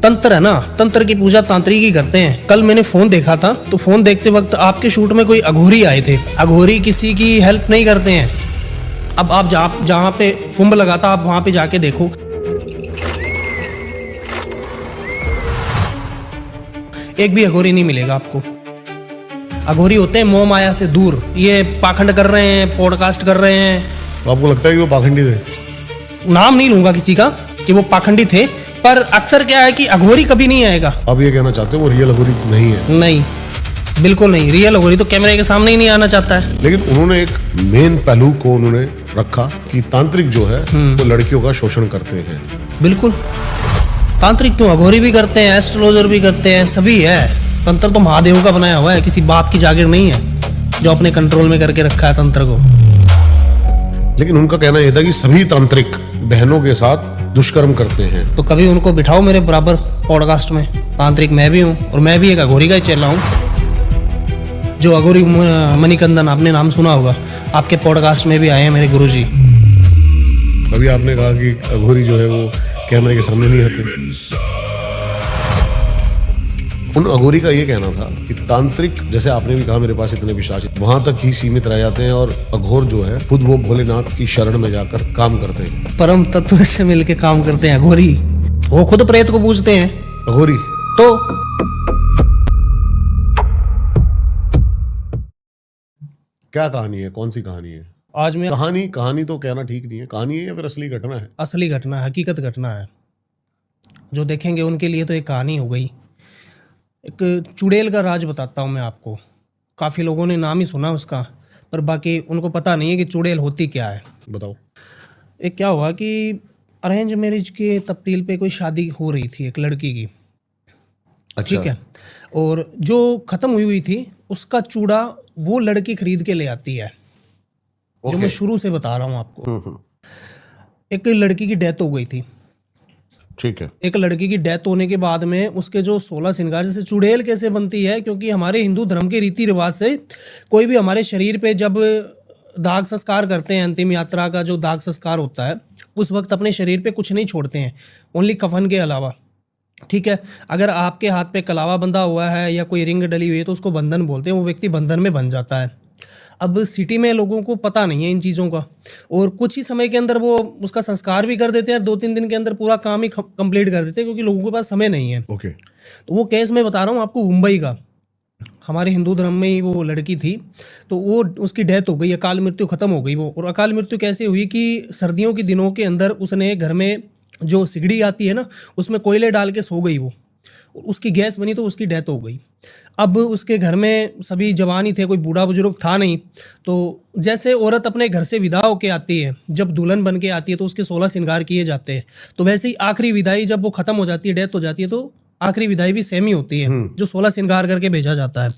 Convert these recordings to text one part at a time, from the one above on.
तंत्र है ना, तंत्र की पूजा तांत्रिक ही करते हैं। कल मैंने फोन देखा था, तो फोन देखते वक्त आपके शूट में कोई अघोरी आए थे। अघोरी किसी की हेल्प नहीं करते हैं। अब आप जहाँ पे कुंभ लगा था, आप वहाँ पे जाके देखो, एक भी अघोरी नहीं मिलेगा आपको। अघोरी होते हैं मोह माया से दूर। ये पाखंड कर रहे हैं, पॉडकास्ट कर रहे हैं। तो आपको लगता है कि वो पाखंडी थे? नाम नहीं लूंगा किसी का कि वो पाखंडी थे, पर अक्सर क्या है कि अघोरी कभी नहीं आएगा। आप ये कहना चाहते हो वो रियल अघोरी नहीं है? नहीं, बिल्कुल नहीं। रियल अघोरी तो कैमरे के सामने ही नहीं आना चाहता है। लेकिन उन्होंने एक मेन पहलू को उन्होंने रखा कि तांत्रिक जो है वो लड़कियों का शोषण करते हैं। बिल्कुल। तांत्रिक क्यों, अघोरी भी करते हैं, एस्ट्रोलॉजर भी करते हैं, सभी है। तंत्र तो महादेव का बनाया हुआ है, किसी बाप की जागीर नहीं है जो अपने कंट्रोल में करके रखा है तंत्र को। लेकिन उनका कहना यह था कि सभी तांत्रिक बहनों के साथ दुष्कर्म करते हैं। तो कभी उनको बिठाओ मेरे बराबर पॉडकास्ट में। तांत्रिक मैं भी हूँ, और मैं भी एक अघोरी का ही चेला हूँ। जो अघोरी मणिकंदन, आपने नाम सुना होगा, आपके पॉडकास्ट में भी आए हैं मेरे गुरुजी। अभी आपने कहा कि अघोरी जो है वो कैमरे के सामने नहीं आते। उन अघोरी का ये कहना था कि तांत्रिक, जैसे आपने भी कहा मेरे पास इतने विश्वास, वहां तक ही सीमित रह जाते हैं, और अघोर जो है खुद वो भोलेनाथ की शरण में जाकर काम करते हैं। परम तत्व से मिलके काम करते हैं अघोरी। वो खुद प्रेत को पूजते हैं अघोरी तो क्या कहानी है? कौन सी कहानी है? आज मैं कहानी तो कहना ठीक नहीं है। कहानी है या फिर असली घटना है? असली घटना है, हकीकत घटना है। जो देखेंगे उनके लिए तो एक कहानी हो गई। एक चुड़ैल का राज बताता हूँ मैं आपको। काफ़ी लोगों ने नाम ही सुना उसका, पर बाकी उनको पता नहीं है कि चुड़ैल होती क्या है। बताओ। एक क्या हुआ कि अरेंज मैरिज के तब्दील पे कोई शादी हो रही थी एक लड़की की। अच्छा। ठीक है। और जो ख़त्म हुई थी उसका चूड़ा वो लड़की खरीद के ले आती है। जो मैं शुरू से बता रहा हूँ आपको। एक लड़की की डेथ हो गई थी। ठीक है। एक लड़की की डेथ होने के बाद में उसके जो 16 श्रृंगार, जैसे चुड़ैल कैसे बनती है, क्योंकि हमारे हिंदू धर्म के रीति रिवाज से कोई भी हमारे शरीर पे जब दाग संस्कार करते हैं, अंतिम यात्रा का जो दाग संस्कार होता है, उस वक्त अपने शरीर पे कुछ नहीं छोड़ते हैं, ओनली कफन के अलावा। ठीक है। अगर आपके हाथ पे कलावा बंधा हुआ है या कोई रिंग डली हुई है तो उसको बंधन बोलते हैं। वो व्यक्ति बंधन में बन जाता है। अब सिटी में लोगों को पता नहीं है इन चीज़ों का, और कुछ ही समय के अंदर वो उसका संस्कार भी कर देते हैं। 2-3 दिन के अंदर पूरा काम ही कंप्लीट कर देते हैं, क्योंकि लोगों के पास समय नहीं है। ओके। तो वो केस मैं बता रहा हूँ आपको मुंबई का। हमारे हिंदू धर्म में ही वो लड़की थी, तो वो उसकी डेथ हो गई, अकाल मृत्यु खत्म हो गई वो। और अकाल मृत्यु कैसे हुई कि सर्दियों के दिनों के अंदर उसने घर में जो सिगड़ी आती है ना, उसमें कोयले डाल के सो गई वो। उसकी गैस बनी तो उसकी डेथ हो गई। अब उसके घर में सभी जवान ही थे, कोई बूढ़ा बुजुर्ग था नहीं। तो जैसे औरत अपने घर से विदा होके आती है, जब दुल्हन बन के आती है तो उसके 16 श्रृंगार किए जाते हैं। तो वैसे ही आखिरी विदाई जब वो खत्म हो जाती है, डेथ हो जाती है, तो आखिरी विदाई भी सेम ही होती है, जो 16 श्रृंगार करके भेजा जाता है।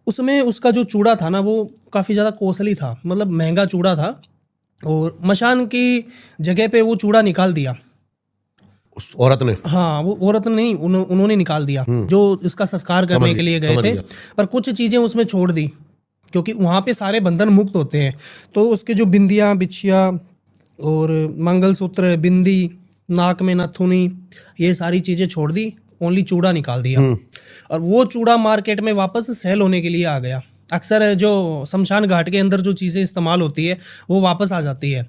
उसमें उसका जो चूड़ा था ना, वो काफ़ी ज़्यादा कॉस्टली था, मतलब महंगा चूड़ा था। और मशान की जगह पे वो चूड़ा निकाल दिया उस औरत ने। हाँ, वो औरत नहीं, उन्होंने निकाल दिया जो इसका संस्कार करने के लिए गए थे। पर कुछ चीज़ें उसमें छोड़ दी, क्योंकि वहाँ पे सारे बंधन मुक्त होते हैं। तो उसके जो बिंदियाँ, बिछिया और मंगलसूत्र, बिंदी, नाक में नथुनी, ये सारी चीज़ें छोड़ दी, ओनली चूड़ा निकाल दिया। और वो चूड़ा मार्केट में वापस सेल होने के लिए आ गया। अक्सर जो शमशान घाट के अंदर जो चीज़ें इस्तेमाल होती है वो वापस आ जाती है।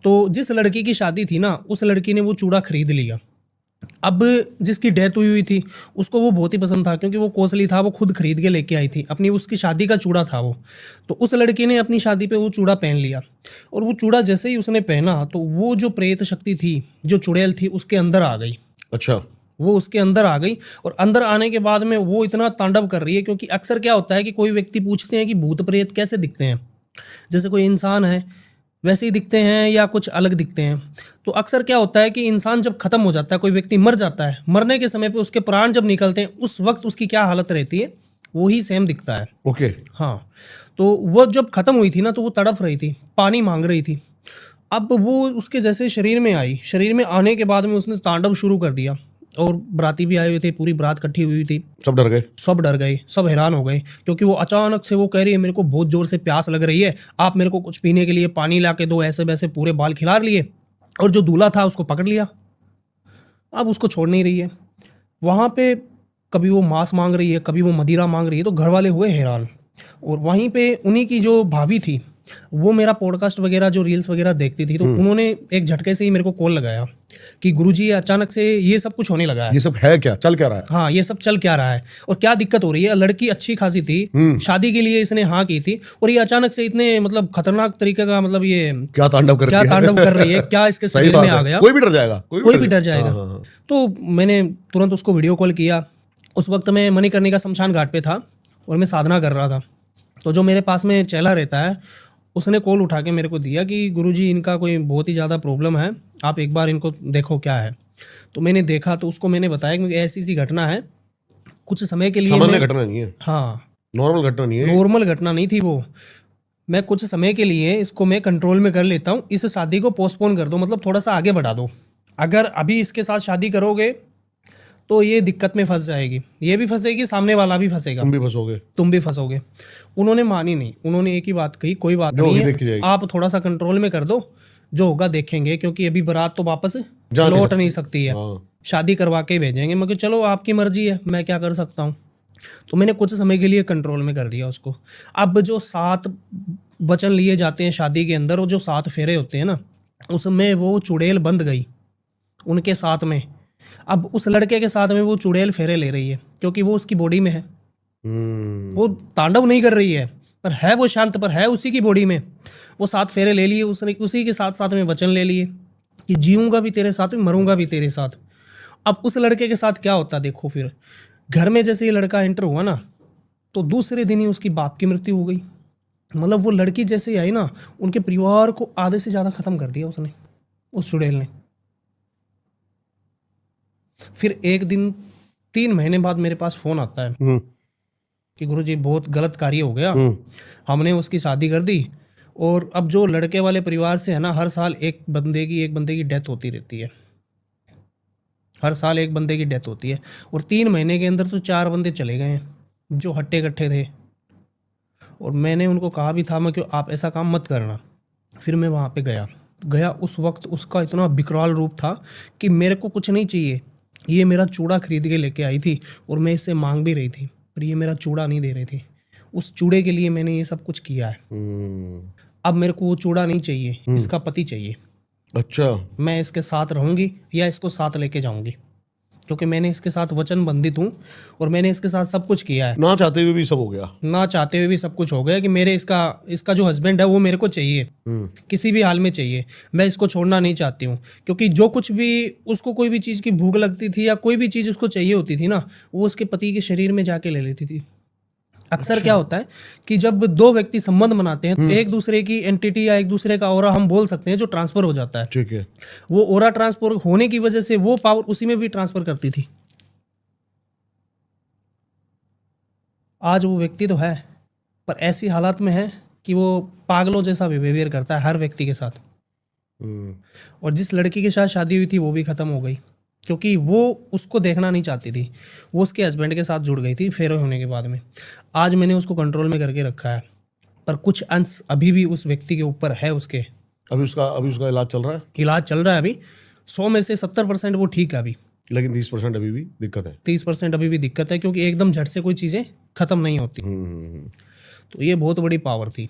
तो जिस लड़की की शादी थी ना, उस लड़की ने वो चूड़ा खरीद लिया। अब जिसकी डेथ हुई थी उसको वो बहुत ही पसंद था, क्योंकि वो कॉस्टली था, वो खुद खरीद के लेके आई थी, अपनी उसकी शादी का चूड़ा था वो। तो उस लड़की ने अपनी शादी पे वो चूड़ा पहन लिया। और वो चूड़ा जैसे ही उसने पहना तो वो जो प्रेत शक्ति थी, जो चुड़ैल थी, उसके अंदर आ गई। अच्छा। वो उसके अंदर आ गई, और अंदर आने के बाद में वो इतना तांडव कर रही है, क्योंकि अक्सर क्या होता है कि कोई व्यक्ति पूछते हैं कि भूत प्रेत कैसे दिखते हैं, जैसे कोई इंसान है वैसे ही दिखते हैं या कुछ अलग दिखते हैं। तो अक्सर क्या होता है कि इंसान जब खत्म हो जाता है, कोई व्यक्ति मर जाता है, मरने के समय पे उसके प्राण जब निकलते हैं, उस वक्त उसकी क्या हालत रहती है वो ही सेम दिखता है। ओके। हाँ। तो वो जब खत्म हुई थी ना, तो वो तड़प रही थी, पानी मांग रही थी। अब वो उसके जैसे शरीर में आई, शरीर में आने के बाद में उसने तांडव शुरू कर दिया। और बराती भी आए हुए थे, पूरी बारात इकट्ठी हुई थी। सब डर गए। सब डर गए, सब हैरान हो गए, क्योंकि वो अचानक से वो कह रही है मेरे को बहुत जोर से प्यास लग रही है, आप मेरे को कुछ पीने के लिए पानी ला के दो। ऐसे वैसे पूरे बाल खिलार लिए, और जो दूल्हा था उसको पकड़ लिया। अब उसको छोड़ नहीं रही है। वहाँ पे कभी वो मांस मांग रही है, कभी वो मदिरा मांग रही है, तो घर वाले हुए हैरान। और वहीं पे उन्हीं की जो भाभी थी वो मेरा पॉडकास्ट वगैरह जो रील्स वगैरह देखती थी, तो उन्होंने एक झटके से ही मेरे को कॉल लगाया कि गुरुजी अचानक से ये सब कुछ होने लगा है। ये सब है क्या, चल क्या रहा है? हाँ, ये सब चल क्या रहा है और क्या दिक्कत हो रही है। लड़की अच्छी खासी थी, शादी के लिए इसने हाँ की थी, और ये अचानक से इतने मतलब खतरनाक तरीके का, मतलब ये क्या तांडव कर रही है, क्या इसके सही शरीर बात में आ है। गया। कोई भी डर जाएगा, कोई भी डर जाएगा। हाँ, हाँ। तो मैंने तुरंत उसको वीडियो कॉल किया। उस वक्त मैं मणिकर्णिका शमशान घाट पे था और मैं साधना कर रहा था। तो जो मेरे पास में चेला रहता है उसने कॉल उठा के मेरे को दिया कि गुरुजी इनका कोई बहुत ही ज़्यादा प्रॉब्लम है, आप एक बार इनको देखो क्या है। तो मैंने देखा, तो उसको मैंने बताया कि ऐसी सी घटना है, कुछ समय के लिए सामान्य घटना नहीं है, हाँ, नॉर्मल घटना नहीं है, नॉर्मल घटना नहीं थी वो। मैं कुछ समय के लिए इसको मैं कंट्रोल में कर लेता हूँ, इस शादी को पोस्टपोन कर दो, मतलब थोड़ा सा आगे बढ़ा दो। अगर अभी इसके साथ शादी करोगे तो ये दिक्कत में फंस जाएगी, ये भी फंसेगी, सामने वाला भी फंसेगा, तुम भी फंसोगे। उन्होंने मानी नहीं, उन्होंने एक ही बात कही, कोई बात नहीं है, आप थोड़ा सा कंट्रोल में कर दो, जो होगा देखेंगे, क्योंकि अभी बारात तो वापस लौट नहीं सकती है, शादी करवा के भेजेंगे। मैं चलो आपकी मर्जी है, मैं क्या कर सकता हूँ। तो मैंने कुछ समय के लिए कंट्रोल में कर दिया उसको। अब जो 7 वचन लिए जाते हैं शादी के अंदर, और जो 7 फेरे होते हैं ना, उसमें वो चुड़ैल बंध गई उनके साथ में। अब उस लड़के के साथ में वो चुड़ैल फेरे ले रही है, क्योंकि वो उसकी बॉडी में है। वो तांडव नहीं कर रही है, पर है वो शांत, पर है उसी की बॉडी में। वो 7 फेरे ले लिए उसने, उसी के साथ साथ में वचन ले लिए कि जीऊंगा भी तेरे साथ में, मरूंगा भी तेरे साथ। अब उस लड़के के साथ क्या होता देखो, फिर घर में जैसे ये लड़का एंटर हुआ ना, तो दूसरे दिन ही उसकी बाप की मृत्यु हो गई। मतलब वो लड़की जैसे ही आई ना, उनके परिवार को आधे से ज़्यादा ख़त्म कर दिया उसने, उस चुड़ैल ने। फिर एक दिन 3 महीने बाद मेरे पास फ़ोन आता है कि गुरुजी बहुत गलत कार्य हो गया, हमने उसकी शादी कर दी, और अब जो लड़के वाले परिवार से है ना, हर साल एक बंदे की डेथ होती रहती है, हर साल एक बंदे की डेथ होती है। और 3 महीने के अंदर तो 4 बंदे चले गए हैं जो हट्टे कट्टे थे। और मैंने उनको कहा भी था, मैं क्यों आप ऐसा काम मत करना। फिर मैं वहाँ पे गया। उस वक्त उसका इतना विकराल रूप था कि मेरे को कुछ नहीं चाहिए। ये मेरा चूड़ा खरीद के लेके आई थी और मैं इससे मांग भी रही थी, पर ये मेरा चूड़ा नहीं दे रही थी। उस चूड़े के लिए मैंने ये सब कुछ किया है। अब मेरे को वो चूड़ा नहीं चाहिए, इसका पति चाहिए। अच्छा, मैं इसके साथ रहूंगी या इसको साथ लेके जाऊंगी, क्योंकि मैंने इसके साथ वचन बंधित हूँ और मैंने इसके साथ सब कुछ किया है। ना चाहते हुए भी सब हो गया, ना चाहते हुए भी सब कुछ हो गया कि मेरे इसका जो हस्बैंड है वो मेरे को चाहिए, किसी भी हाल में चाहिए। मैं इसको छोड़ना नहीं चाहती हूँ, क्योंकि जो कुछ भी उसको कोई भी चीज़ की भूख लगती थी या कोई भी चीज़ उसको चाहिए होती थी ना, वो उसके पति के शरीर में जाके ले लेती थी। अक्सर क्या होता है कि जब 2 व्यक्ति संबंध बनाते हैं, तो एक दूसरे की एंटिटी या एक दूसरे का ऑरा हम बोल सकते हैं, जो ट्रांसफर हो जाता है। ठीक है। वो ऑरा ट्रांसफर होने की वजह से वो पावर उसी में भी ट्रांसफर करती थी। आज वो व्यक्ति तो है, पर ऐसी हालत में है कि वो पागलों जैसा बिहेवियर करता है हर व्यक्ति के साथ। और जिस लड़की के साथ शादी हुई थी वो भी खत्म हो गई, क्योंकि वो उसको देखना नहीं चाहती थी। वो उसके हस्बैंड के साथ जुड़ गई थी फेरे होने के बाद में। आज मैंने उसको कंट्रोल में करके रखा है, पर कुछ अंश अभी भी उस व्यक्ति के ऊपर है उसके। अभी उसका इलाज चल रहा है? इलाज चल रहा है अभी। 100 में से 70% वो ठीक है अभी, लेकिन 30% अभी भी दिक्कत है। 30% अभी भी दिक्कत है, क्योंकि एकदम झट से कोई चीज़ें ख़त्म नहीं होती। तो ये बहुत बड़ी पावर थी।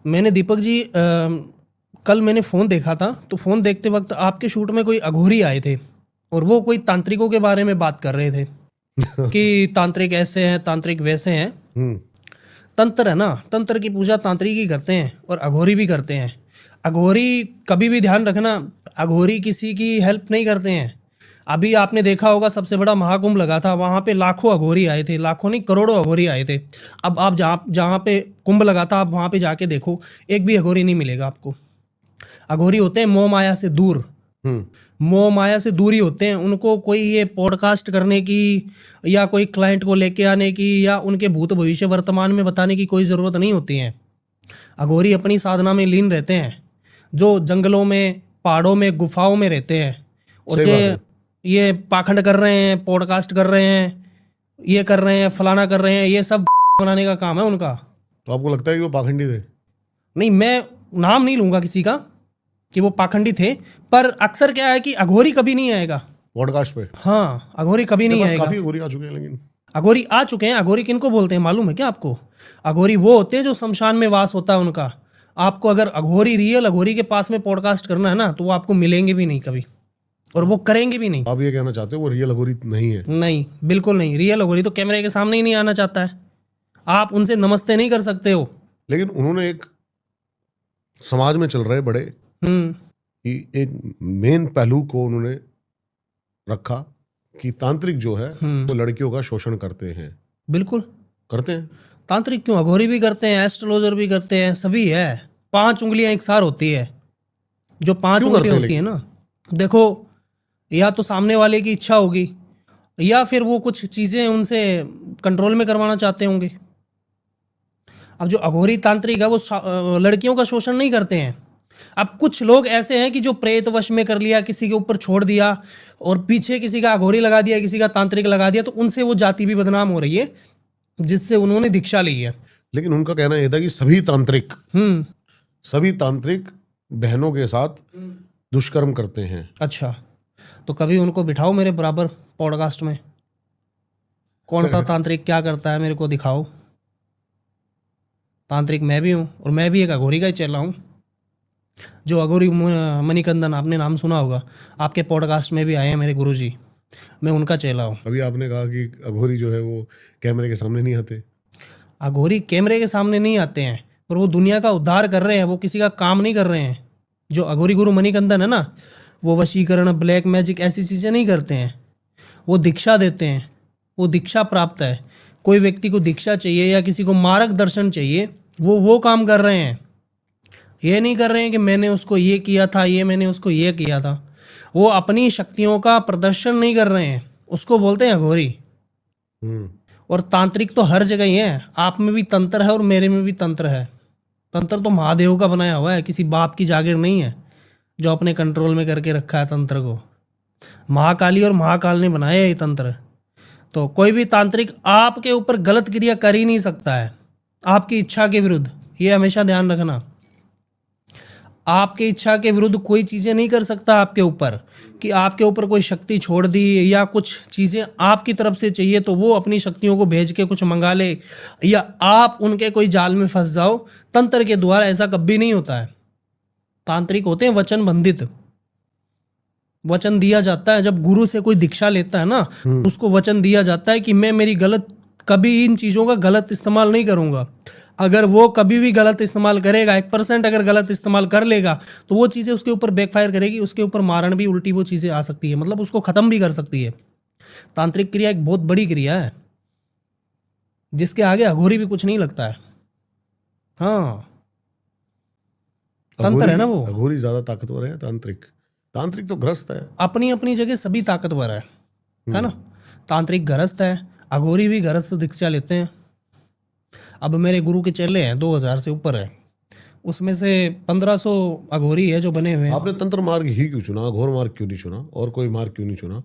मैंने दीपक जी कल मैंने फ़ोन देखा था, तो फ़ोन देखते वक्त आपके शूट में कोई अघोरी आए थे और वो कोई तांत्रिकों के बारे में बात कर रहे थे कि तांत्रिक ऐसे हैं, तांत्रिक वैसे हैं। तंत्र है ना, तंत्र की पूजा तांत्रिक ही करते हैं और अघोरी भी करते हैं। अघोरी कभी भी ध्यान रखना, अघोरी किसी की हेल्प नहीं करते हैं। अभी आपने देखा होगा सबसे बड़ा महाकुंभ लगा था, वहाँ पे लाखों अघोरी आए थे, लाखों नहीं करोड़ों अघोरी आए थे। अब आप जहाँ पे कुंभ लगा था, आप वहाँ पे जाके देखो, एक भी अघोरी नहीं मिलेगा आपको। अघोरी होते हैं मोह माया से दूर, मोह माया से दूर ही होते हैं। उनको कोई ये पॉडकास्ट करने की या कोई क्लाइंट को लेके आने की या उनके भूत भविष्य वर्तमान में बताने की कोई ज़रूरत नहीं होती है। अघोरी अपनी साधना में लीन रहते हैं, जो जंगलों में, पहाड़ों में, गुफाओं में रहते हैं। और ये पाखंड कर रहे हैं, पॉडकास्ट कर रहे हैं, ये कर रहे हैं, फलाना कर रहे हैं, ये सब बनाने का काम है उनका। तो आपको लगता है कि वो पाखंडी थे? नहीं, मैं नाम नहीं लूँगा किसी का कि वो पाखंडी थे, पर अक्सर क्या है कि अघोरी कभी नहीं आएगा। पॉडकास्ट पे हाँ, अघोरी कभी नहीं आएगा। काफी अघोरी आ चुके हैं, लेकिन अघोरी आ चुके हैं। अघोरी किनको बोलते हैं मालूम है क्या आपको? अघोरी वो होते हैं जो शमशान में वास होता है उनका। आपको अगर अघोरी, रियल अघोरी के पास में पॉडकास्ट करना है ना, तो वो आपको मिलेंगे भी नहीं कभी, और वो करेंगे भी नहीं। आप ये कहना चाहते हो वो रियल अघोरी नहीं है? नहीं, बिल्कुल नहीं। रियल अघोरी तो कैमरे के सामने ही नहीं आना चाहता है। आप उनसे नमस्ते नहीं कर सकते हो। लेकिन उन्होंने एक समाज में चल रहे बड़े कि एक मेन पहलू को उन्होंने रखा कि तांत्रिक जो है वो लड़कियों का शोषण करते हैं। बिल्कुल करते हैं। तांत्रिक क्यों, अघोरी भी करते हैं, एस्ट्रोलॉजर भी करते हैं, सभी है। 5 उंगलियां एक सार होती है। जो 5 उंगलियां होती है ना, देखो, या तो सामने वाले की इच्छा होगी, या फिर वो कुछ चीजें उनसे कंट्रोल में करवाना चाहते होंगे। अब जो अघोरी तांत्रिक है वो लड़कियों का शोषण नहीं करते हैं। अब कुछ लोग ऐसे हैं कि जो प्रेत वश में कर लिया, किसी के ऊपर छोड़ दिया, और पीछे किसी का अघोरी लगा दिया, किसी का तांत्रिक लगा दिया, तो उनसे वो जाति भी बदनाम हो रही है जिससे उन्होंने दीक्षा ली है। लेकिन उनका कहना यह था कि सभी तांत्रिक बहनों के साथ दुष्कर्म करते हैं। अच्छा, तो कभी उनको बिठाओ मेरे बराबर पॉडकास्ट में। कौन सा तांत्रिक क्या करता है मेरे को दिखाओ। तांत्रिक मैं भी हूँ, और मैं भी एक अघोरी का ही चेला हूँ। जो अघोरी मणिकंदन, आपने नाम सुना होगा, आपके पॉडकास्ट में भी आए हैं मेरे गुरुजी, मैं उनका चेला हूँ। अभी आपने कहा कि अघोरी जो है वो कैमरे के सामने नहीं आते। अघोरी कैमरे के सामने नहीं आते हैं, पर वो दुनिया का उद्धार कर रहे हैं, वो किसी का काम नहीं कर रहे हैं। जो अघोरी गुरु मणिकंदन है ना, वो वशीकरण, ब्लैक मैजिक ऐसी चीज़ें नहीं करते हैं। वो दीक्षा देते हैं, वो दीक्षा प्राप्त है। कोई व्यक्ति को दीक्षा चाहिए या किसी को मार्गदर्शन चाहिए, वो काम कर रहे हैं। ये नहीं कर रहे हैं कि मैंने उसको ये किया था, ये मैंने उसको ये किया था। वो अपनी शक्तियों का प्रदर्शन नहीं कर रहे हैं, उसको बोलते हैं अघोरी। और तांत्रिक तो हर जगह ही है। आप में भी तंत्र है और मेरे में भी तंत्र है। तंत्र तो महादेव का बनाया हुआ है, किसी बाप की जागीर नहीं है जो अपने कंट्रोल में करके रखा है तंत्र को। महाकाली और महाकाल ने बनाया है ये तंत्र। तो कोई भी तांत्रिक आपके ऊपर गलत क्रिया कर ही नहीं सकता है आपकी इच्छा के विरुद्ध। ये हमेशा ध्यान रखना, आपकी इच्छा के विरुद्ध कोई चीज़ें नहीं कर सकता आपके ऊपर। कि आपके ऊपर कोई शक्ति छोड़ दी या कुछ चीज़ें आपकी तरफ से चाहिए तो वो अपनी शक्तियों को भेज के कुछ मंगा ले, या आप उनके कोई जाल में फंस जाओ। तंत्र के द्वारा ऐसा कभी नहीं होता है। तांत्रिक होते हैं वचन बंधित। वचन दिया जाता है जब गुरु से कोई दीक्षा लेता है ना, उसको वचन दिया जाता है कि मैं मेरी गलत, कभी इन चीज़ों का गलत इस्तेमाल नहीं करूँगा। अगर वो कभी भी गलत इस्तेमाल करेगा, 1% अगर गलत इस्तेमाल कर लेगा, तो वो चीज़ें उसके ऊपर बैकफायर करेगी, उसके ऊपर मारण भी, उल्टी वो चीज़ें आ सकती है, मतलब उसको ख़त्म भी कर सकती है। तांत्रिक क्रिया एक बहुत बड़ी क्रिया है जिसके आगे अघोरी भी कुछ नहीं लगता है। हाँ, तंत्र है ना वो। अघोरी ज़्यादा ताकतवर है, तांत्रिक तो ग्रस्त है। अपनी अपनी जगह सभी ताकतवर है ना। तांत्रिक ग्रस्त है, अघोरी भी ग्रस्त दीक्षा लेते हैं। अब मेरे गुरु के चेले हैं 2000 से ऊपर है, उसमें से 1500 अघोरी है जो बने हुए हैं। आपने तंत्र मार्ग ही क्यों चुना? अघोर मार्ग क्यों नहीं चुना? और कोई मार्ग क्यों नहीं चुना?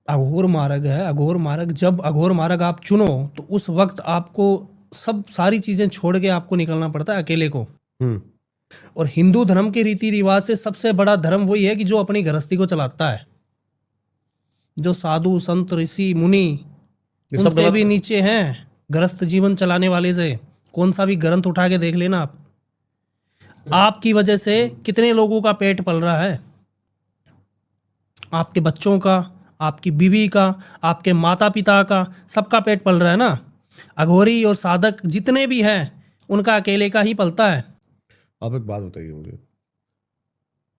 अघोर मार्ग है। अघोर मार्ग, जब अघोर मार्ग आप चुनो तो उस वक्त आपको सब सारी चीजें छोड़ के आपको निकलना पड़ता है अकेले को। और हिंदू धर्म के रीति रिवाज से सबसे बड़ा धर्म वही है कि जो अपनी गृहस्थी को चलाता है। जो साधु संत ऋषि मुनि उनसे भी नीचे हैं गृहस्थ जीवन चलाने वाले से। कौन सा भी ग्रंथ उठा के देख लेना आप। आपकी वजह से कितने लोगों का पेट पल रहा है, आपके बच्चों का, आपकी बीवी का, आपके माता पिता का, सबका पेट पल रहा है ना। अघोरी और साधक जितने भी हैं उनका अकेले का ही पलता है। आप एक बात बताइए मुझे,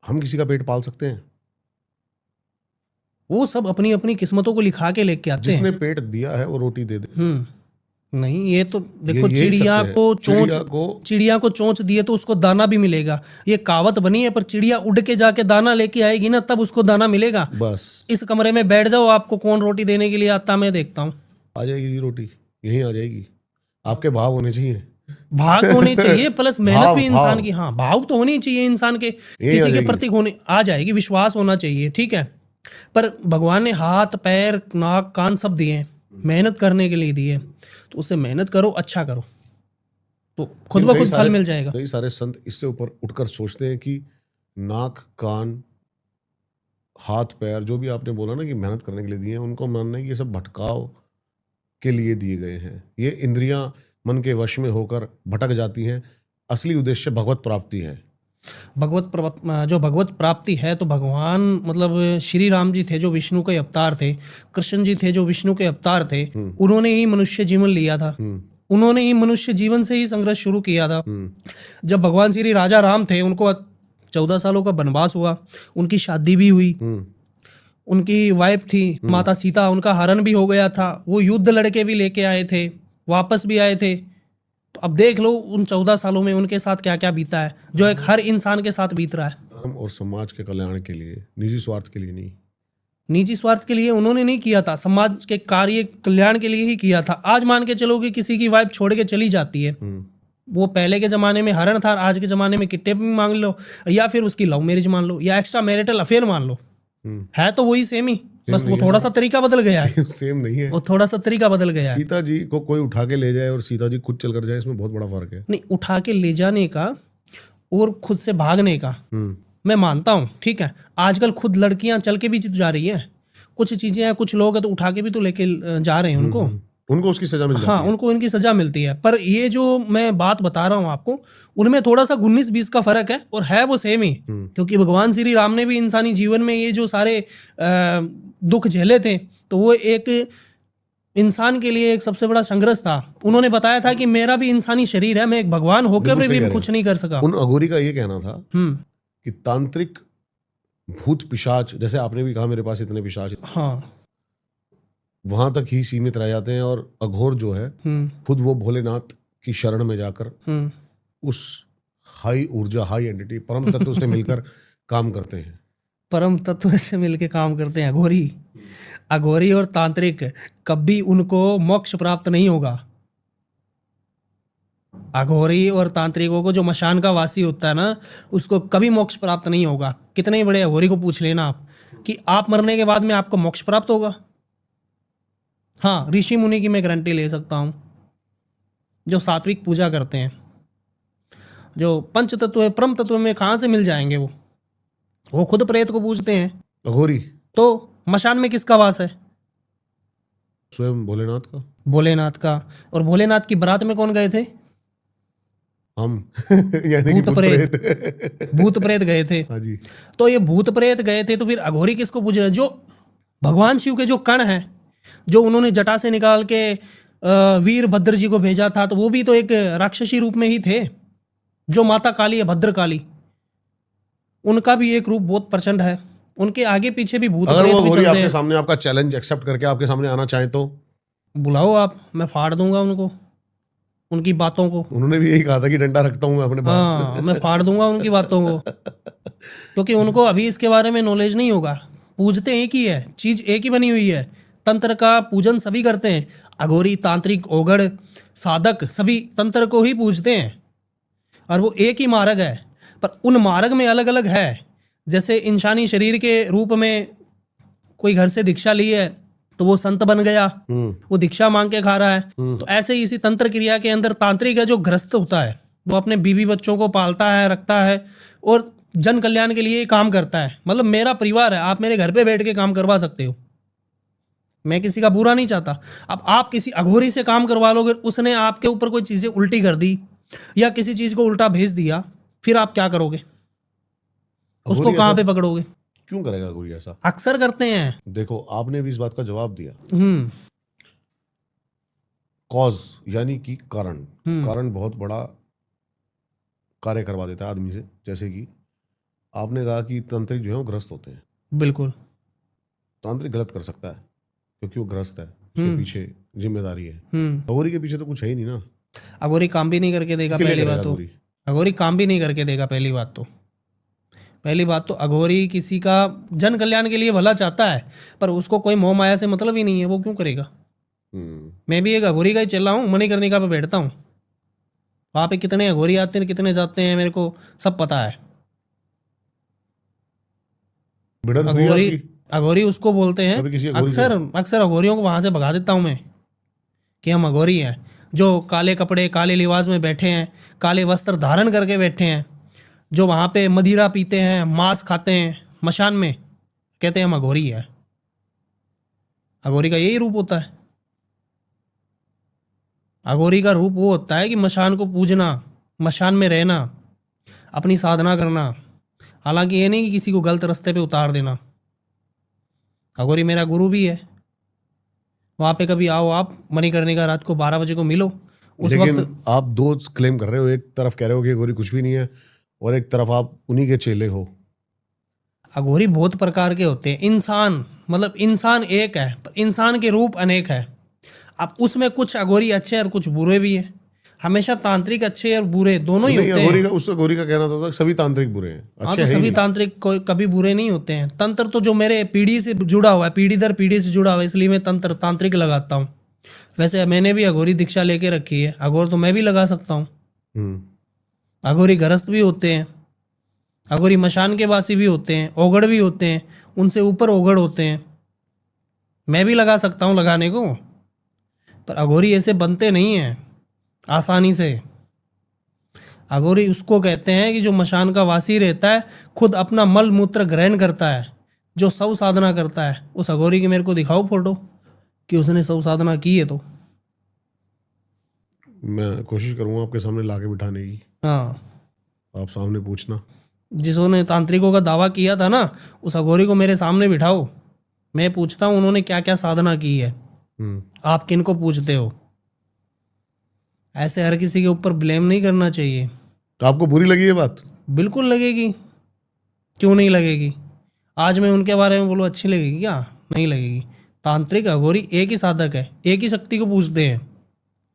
हम किसी का पेट पाल सकते हैं? वो सब अपनी अपनी किस्मतों को लिखा के लेके आते हैं। जिसने पेट दिया है वो रोटी दे दे। नहीं, ये तो देखो, चिड़िया को चोंच दिए तो उसको दाना भी मिलेगा। ये कहावत बनी है, पर चिड़िया उड़ के जाके दाना लेके आएगी ना, तब उसको दाना मिलेगा। बस इस कमरे में बैठ जाओ, आपको कौन रोटी देने के लिए आता मैं देखता हूँ। आ जाएगी रोटी, यहीं आ जाएगी। आपके भाव होने चाहिए, भाग होने चाहिए, प्लस मेहनत भी इंसान की। हाँ, भाव तो होनी चाहिए इंसान के, किसी के प्रति होने आ जाएगी, विश्वास होना चाहिए, ठीक है। पर भगवान ने हाथ पैर नाक कान सब दिए, मेहनत करने के लिए दिए, तो उससे मेहनत करो, अच्छा करो, तो खुद ब खुद फल मिल जाएगा। कई सारे संत इससे ऊपर उठकर सोचते हैं कि नाक कान हाथ पैर जो भी आपने बोला ना कि मेहनत करने के लिए दिए हैं, उनको मानना है कि ये सब भटकाव के लिए दिए गए हैं। ये इंद्रियां मन के वश में होकर भटक जाती हैं। असली उद्देश्य भगवत प्राप्ति है। जो भगवत प्राप्ति है, तो भगवान मतलब श्री राम जी थे जो विष्णु के अवतार थे, कृष्ण जी थे जो विष्णु के अवतार थे, उन्होंने ही मनुष्य जीवन लिया था, उन्होंने ही मनुष्य जीवन से ही संघर्ष शुरू किया था। जब भगवान श्री राजा राम थे, उनको 14 सालों का वनवास हुआ, उनकी शादी भी हुई, उनकी वाइफ थी माता सीता, उनका हरण भी हो गया था, वो युद्ध लड़के भी लेके आए थे, वापस भी आए थे। तो अब देख लो उन 14 सालों में उनके साथ क्या क्या बीता है, जो एक हर इंसान के साथ बीत रहा है। और समाज के कल्याण के लिए, निजी स्वार्थ के लिए नहीं। निजी स्वार्थ के लिए उन्होंने नहीं किया था, समाज के कार्य कल्याण के लिए ही किया था। आज मान के चलो कि किसी की वाइफ छोड़ के चली जाती है, वो पहले के ज़माने में हरण था, आज के ज़माने में किडनैपिंग मान लो, या फिर उसकी लव मैरिज मान लो, या एक्स्ट्रा मैरिटल अफेयर मान लो, है तो वही सेम ही, बस वो थोड़ा सा तरीका बदल गया है। सेम नहीं है, वो थोड़ा सा तरीका बदल गया है। सीता जी को कोई उठा के ले जाए और सीता जी खुद चल कर जाए, इसमें बहुत बड़ा फर्क है। नहीं, उठा के ले जाने का और खुद से भागने का मैं मानता हूँ, ठीक है। आजकल खुद लड़कियां चल के भी जा रही हैं, कुछ चीजें हैं, कुछ लोग हैं तो उठा के भी तो लेके जा रहे हैं उनको उसकी सजा मिल जाती है। उनको उनकी सजा मिलती है। पर ये जो मैं बात बता रहा हूँ आपको, उनमें थोड़ा सा 19-20 का फर्क है, और है वो सेम ही, क्योंकि भगवान श्री राम ने भी इंसानी जीवन में ये जो सारे दुख झेले थे, तो वो एक इंसान के लिए एक सबसे बड़ा संघर्ष था। उन्होंने बताया था कि मेरा भी इंसानी शरीर है, मैं एक भगवान होकर भी कुछ नहीं कर सका। उन अघोरी का ये कहना था कि तांत्रिक भूत पिशाच, जैसे आपने भी कहा मेरे पास इतने पिशाच, हाँ, वहां तक ही सीमित रह जाते हैं, और अघोर जो है खुद वो भोलेनाथ की शरण में जाकर उस हाई ऊर्जा, हाई एंटिटी, परम तत्व से मिलकर काम करते हैं। परम तत्व से मिलकर काम करते हैं अघोरी और तांत्रिक। कभी उनको मोक्ष प्राप्त नहीं होगा। अघोरी और तांत्रिकों को, जो मशान का वासी होता है ना, उसको कभी मोक्ष प्राप्त नहीं होगा। कितने ही बड़े अघोरी को पूछ लेना आप कि आप मरने के बाद में आपको मोक्ष प्राप्त होगा। हाँ, ऋषि मुनि की मैं गारंटी ले सकता हूँ, जो सात्विक पूजा करते हैं, जो पंच तत्व है, परम तत्व में कहाँ से मिल जाएंगे वो खुद प्रेत को पूछते हैं। अघोरी तो मशान में किसका वास है? स्वयं भोलेनाथ का। और भोलेनाथ की बारात में कौन गए थे? हम यानी भूत प्रेत गए थे। हाँ जी। तो ये भूत प्रेत गए थे, तो फिर अघोरी किसको पूछ रहे हैं? जो भगवान शिव के जो कण हैं, जो उन्होंने जटा से निकाल के वीरभद्र जी को भेजा था, तो वो भी तो एक राक्षसी रूप में ही थे। जो माता काली है, भद्र काली, उनका भी एक रूप बहुत प्रचंड है। उनके आगे पीछे भी भूत अगर प्रेत वो भी चलते आपके हैं। सामने आपका चैलेंज एक्सेप्ट करके आपके सामने आना चाहे तो बुलाओ आप, मैं फाड़ दूंगा उनको, उनकी बातों को। उन्होंने भी यही कहा था कि डंडा रखता हूं मैं अपने पास। हाँ, मैं फाड़ दूंगा उनकी बातों को, क्योंकि उनको अभी इसके बारे में नॉलेज नहीं होगा। पूजते एक ही है, चीज एक ही बनी हुई है। तंत्र का पूजन सभी करते हैं, अघोरी, तांत्रिक, ओगड़, साधक सभी तंत्र को ही पूजते हैं, और वो एक ही मार्ग है। पर उन मार्ग में अलग अलग है। जैसे इंसानी शरीर के रूप में कोई घर से दीक्षा ली है तो वो संत बन गया, वो दीक्षा मांग के खा रहा है। तो ऐसे ही इसी तंत्र क्रिया के अंदर तांत्रिक है, जो गृहस्थ होता है, वो अपने बीवी बच्चों को पालता है, रखता है, और जन कल्याण के लिए काम करता है। मतलब मेरा परिवार है, आप मेरे घर पे बैठ के काम करवा सकते हो, मैं किसी का बुरा नहीं चाहता। अब आप किसी अघोरी से काम करवा लोगे, उसने आपके ऊपर कोई चीजें उल्टी कर दी या किसी चीज को उल्टा भेज दिया, फिर आप क्या करोगे? उसको कहाँ पे पकड़ोगे? क्यों करेगा अघोरी ऐसा? अक्सर करते हैं। देखो, आपने भी इस बात का जवाब दिया। कॉज यानी कि कारण बहुत बड़ा कार्य करवा देता है आदमी से। जैसे कि आपने कहा कि तांत्रिक जो है वो ग्रस्त होते हैं। बिल्कुल, तांत्रिक गलत कर सकता है क्योंकि वो ग्रस्त है, उसके पीछे जिम्मेदारी है। अघोरी के पीछे तो कुछ है ही नहीं ना। अघोरी काम भी नहीं करके देगा, पहली बात तो। अघोरी काम भी नहीं करके देगा, पहली बात तो अघोरी किसी का जन कल्याण के लिए भला चाहता है, पर उसको कोई मोह माया से मतलब ही नहीं है, वो क्यों करेगा? मैं भी एक अघोरी का ही चल रहा हूँ, मणिकर्णिका पे बैठता हूँ। वहाँ पे कितने अघोरी आते हैं, कितने जाते हैं, मेरे को सब पता है। अघोरी उसको बोलते हैं, अक्सर अघोरियों को वहाँ से भगा देता हूँ मैं कि हम अघोरी हैं, जो काले कपड़े, काले लिबास में बैठे हैं, काले वस्त्र धारण करके बैठे हैं, जो वहाँ पे मदिरा पीते हैं, मांस खाते हैं, मशान में कहते हैं हम अघोरी है। अघोरी का यही रूप होता है। अघोरी का रूप वो होता है कि मशान को पूजना, मशान में रहना, अपनी साधना करना। हालांकि ये नहीं कि किसी को गलत रास्ते पे उतार देना। अघोरी मेरा गुरु भी है। वहाँ पे कभी आओ आप, मणिकर्णिका रात को 12 बजे को मिलो। उस लेकिन वक्त आप दो क्लेम कर रहे हो, एक तरफ कह रहे हो कि अघोरी कुछ भी नहीं है और एक तरफ आप उन्हीं के चेले हो। अघोरी बहुत प्रकार के होते हैं। इंसान मतलब इंसान एक है, पर इंसान के रूप अनेक है। अब उसमें कुछ अघोरी अच्छे और कुछ बुरे भी हैं। हमेशा तांत्रिक अच्छे और बुरे दोनों ही नहीं, होते अघोरी हैं। का, उस अघोरी का कहना था सभी तांत्रिक बुरे हैं, हाँ, अच्छे तो हैं ही सभी नहीं। तांत्रिक कोई कभी बुरे नहीं होते हैं। तंत्र तो जो मेरे पीढ़ी से जुड़ा हुआ है, पीढ़ी दर पीढ़ी से जुड़ा हुआ है, इसलिए मैं तंत्र तांत्रिक लगाता हूँ। वैसे मैंने भी अघोरी दीक्षा लेके रखी है। अघोर तो मैं भी लगा सकता हूँ। हम्म। अघोरी गृहस्थ भी होते हैं, अघोरी मशान के वासी भी होते हैं, ओगड़ भी होते हैं, उनसे ऊपर ओगड़ होते हैं। मैं भी लगा सकता हूँ लगाने को, पर अघोरी ऐसे बनते नहीं हैं आसानी से। अघोरी उसको कहते हैं कि जो मशान का वासी रहता है, खुद अपना मल मूत्र ग्रहण करता है, जो सौ साधना करता है। उस अघोरी की मेरे को दिखाओ फोटो कि उसने सौ साधना की है। तो मैं कोशिश करूंगा आपके सामने लाके बिठाने की, हाँ, आप सामने पूछना। जिसने तांत्रिकों का दावा किया था ना, उस अघोरी को मेरे सामने बिठाओ। मैं पूछता हूँ उन्होंने क्या क्या साधना की है। आप किन को पूछते हो? ऐसे हर किसी के ऊपर ब्लेम नहीं करना चाहिए। तो आपको बुरी लगी ये बात? बिल्कुल लगेगी, क्यों नहीं लगेगी। आज मैं उनके बारे में बोलूँ, अच्छी लगेगी क्या? नहीं लगेगी। तांत्रिक अघोरी एक ही साधक है, एक ही शक्ति को पूजते हैं।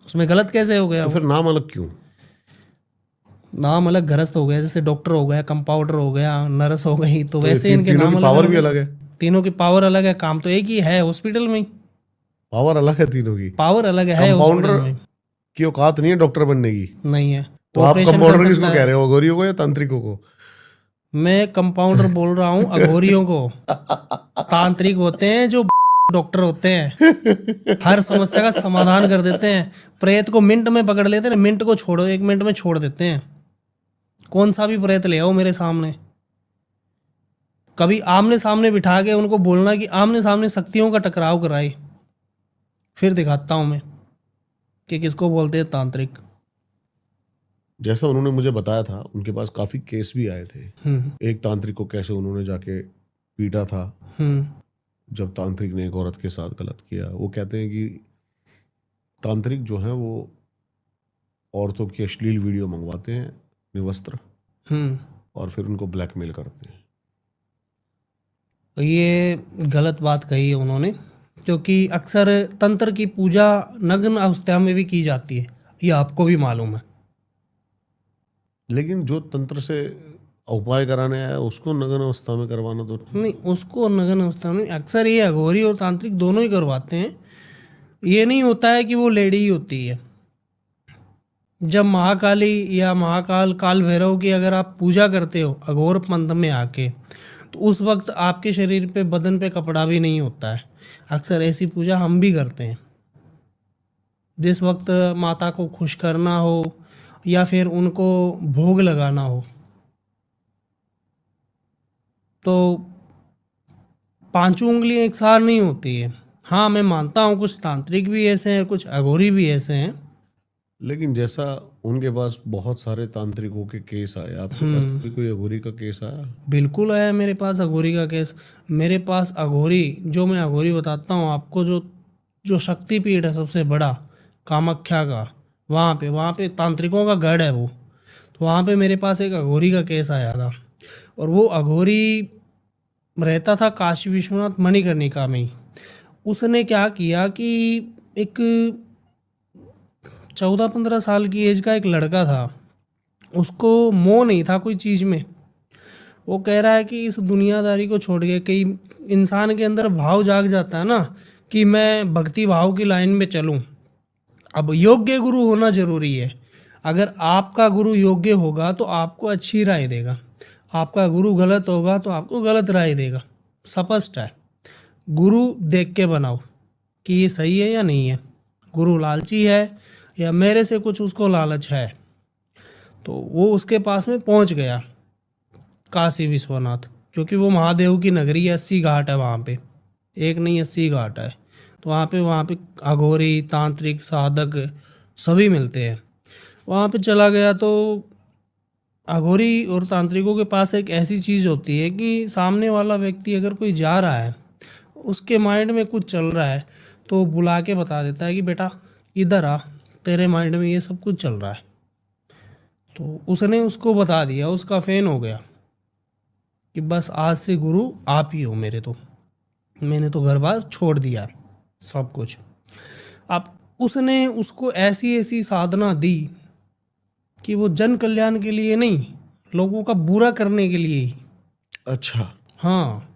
उसमें गलत कैसे हो गया? तो फिर नाम अलग क्यों? नाम अलग गृहस्थ हो गया, जैसे डॉक्टर हो गया, कंपाउंडर हो गया, नर्स हो गई, तो वैसे इनके तीनों नाम की अलग पावर अलग भी है। अलग है। तीनों की पावर अलग है, काम तो एक ही है हॉस्पिटल में ही। पावर अलग है तीनों की। पावर अलग है कंपाउंडर हॉस्पिटल में। की औकात नहीं है डॉक्टर बनने की। नहीं है तो आप ऑपरेशन कर कंपाउंडर किसको सकता कह है। रहे हो, अघोरियों को या तांत्रिकों को? मैं कंपाउंडर बोल रहा हूँ अघोरियों को। तांत्रिक होते हैं जो डॉक्टर होते हैं, हर समस्या का समाधान कर देते हैं। प्रेत को मिनट में पकड़ लेते हैं, मिनट को छोड़ो 1 मिनट में छोड़ देते हैं। कौन सा भी प्रेत ले आओ मेरे सामने, कभी आमने सामने बिठा के उनको बोलना कि आमने सामने शक्तियों का टकराव कराए, फिर दिखाता हूं मैं कि किसको बोलते हैं तांत्रिक। जैसा उन्होंने मुझे बताया था, उनके पास काफी केस भी आए थे। एक तांत्रिक को कैसे उन्होंने जाके पीटा था जब तांत्रिक ने एक औरत के साथ गलत किया। वो कहते हैं कि तांत्रिक जो है वो औरतों की अश्लील वीडियो मंगवाते हैं, निवस्त्र, और फिर उनको ब्लैकमेल करते हैं। ये गलत बात कही है उन्होंने, क्योंकि अक्सर तंत्र की पूजा नग्न अवस्था में भी की जाती है, ये आपको भी मालूम है। लेकिन जो तंत्र से उपाय कराने आया उसको नग्न अवस्था में करवाना तो नहीं, उसको नग्न अवस्था में अक्सर ये अघोरी और तांत्रिक दोनों ही करवाते हैं। ये नहीं होता है कि वो लेडी ही होती है। जब महाकाली या महाकाल काल भैरव की अगर आप पूजा करते हो अघोर पंथ में आके, तो उस वक्त आपके शरीर पे, बदन पे कपड़ा भी नहीं होता है। अक्सर ऐसी पूजा हम भी करते हैं। जिस वक्त माता को खुश करना हो या फिर उनको भोग लगाना हो, तो 5 उंगलियां एक सार नहीं होती है। हाँ, मैं मानता हूँ कुछ तांत्रिक भी ऐसे हैं, कुछ अघोरी भी ऐसे हैं। लेकिन जैसा उनके पास बहुत सारे तांत्रिकों के केस आए, आपके पास भी कोई अघोरी का केस आया? बिल्कुल आया मेरे पास अघोरी का केस। मेरे पास अघोरी, जो मैं अघोरी बताता हूँ आपको, जो शक्तिपीठ है सबसे बड़ा कामाख्या का, वहाँ पे तांत्रिकों का गढ़ है वो। तो वहाँ पे मेरे पास एक अघोरी का केस आया था, और वो अघोरी रहता था काशी विश्वनाथ मणिकर्णिका में ही। उसने क्या किया कि एक 14-15 साल की एज का एक लड़का था, उसको मोह नहीं था कोई चीज़ में। वो कह रहा है कि इस दुनियादारी को छोड़ के, कई इंसान के अंदर भाव जाग जाता है ना कि मैं भक्ति भाव की लाइन में चलूं। अब योग्य गुरु होना जरूरी है। अगर आपका गुरु योग्य होगा तो आपको अच्छी राय देगा, आपका गुरु गलत होगा तो आपको गलत राय देगा। स्पष्ट है। गुरु देख के बनाओ कि ये सही है या नहीं है। गुरु लालची है या मेरे से कुछ उसको लालच है, तो वो उसके पास में पहुंच गया काशी विश्वनाथ, क्योंकि वो महादेव की नगरी है, 80 घाट है वहाँ पे, एक नहीं 80 घाट है। तो वहाँ पे अघोरी, तांत्रिक, साधक सभी मिलते हैं। वहाँ पे चला गया तो अघोरी और तांत्रिकों के पास एक ऐसी चीज़ होती है कि सामने वाला व्यक्ति अगर कोई जा रहा है, उसके माइंड में कुछ चल रहा है, तो बुला के बता देता है कि बेटा इधर आ, तेरे माइंड में ये सब कुछ चल रहा है। तो उसने उसको बता दिया, उसका फैन हो गया कि बस आज से गुरु आप ही हो मेरे, तो मैंने तो घर बार छोड़ दिया सब कुछ। अब उसने उसको ऐसी ऐसी साधना दी कि वो जन कल्याण के लिए नहीं, लोगों का बुरा करने के लिए ही। अच्छा। हाँ,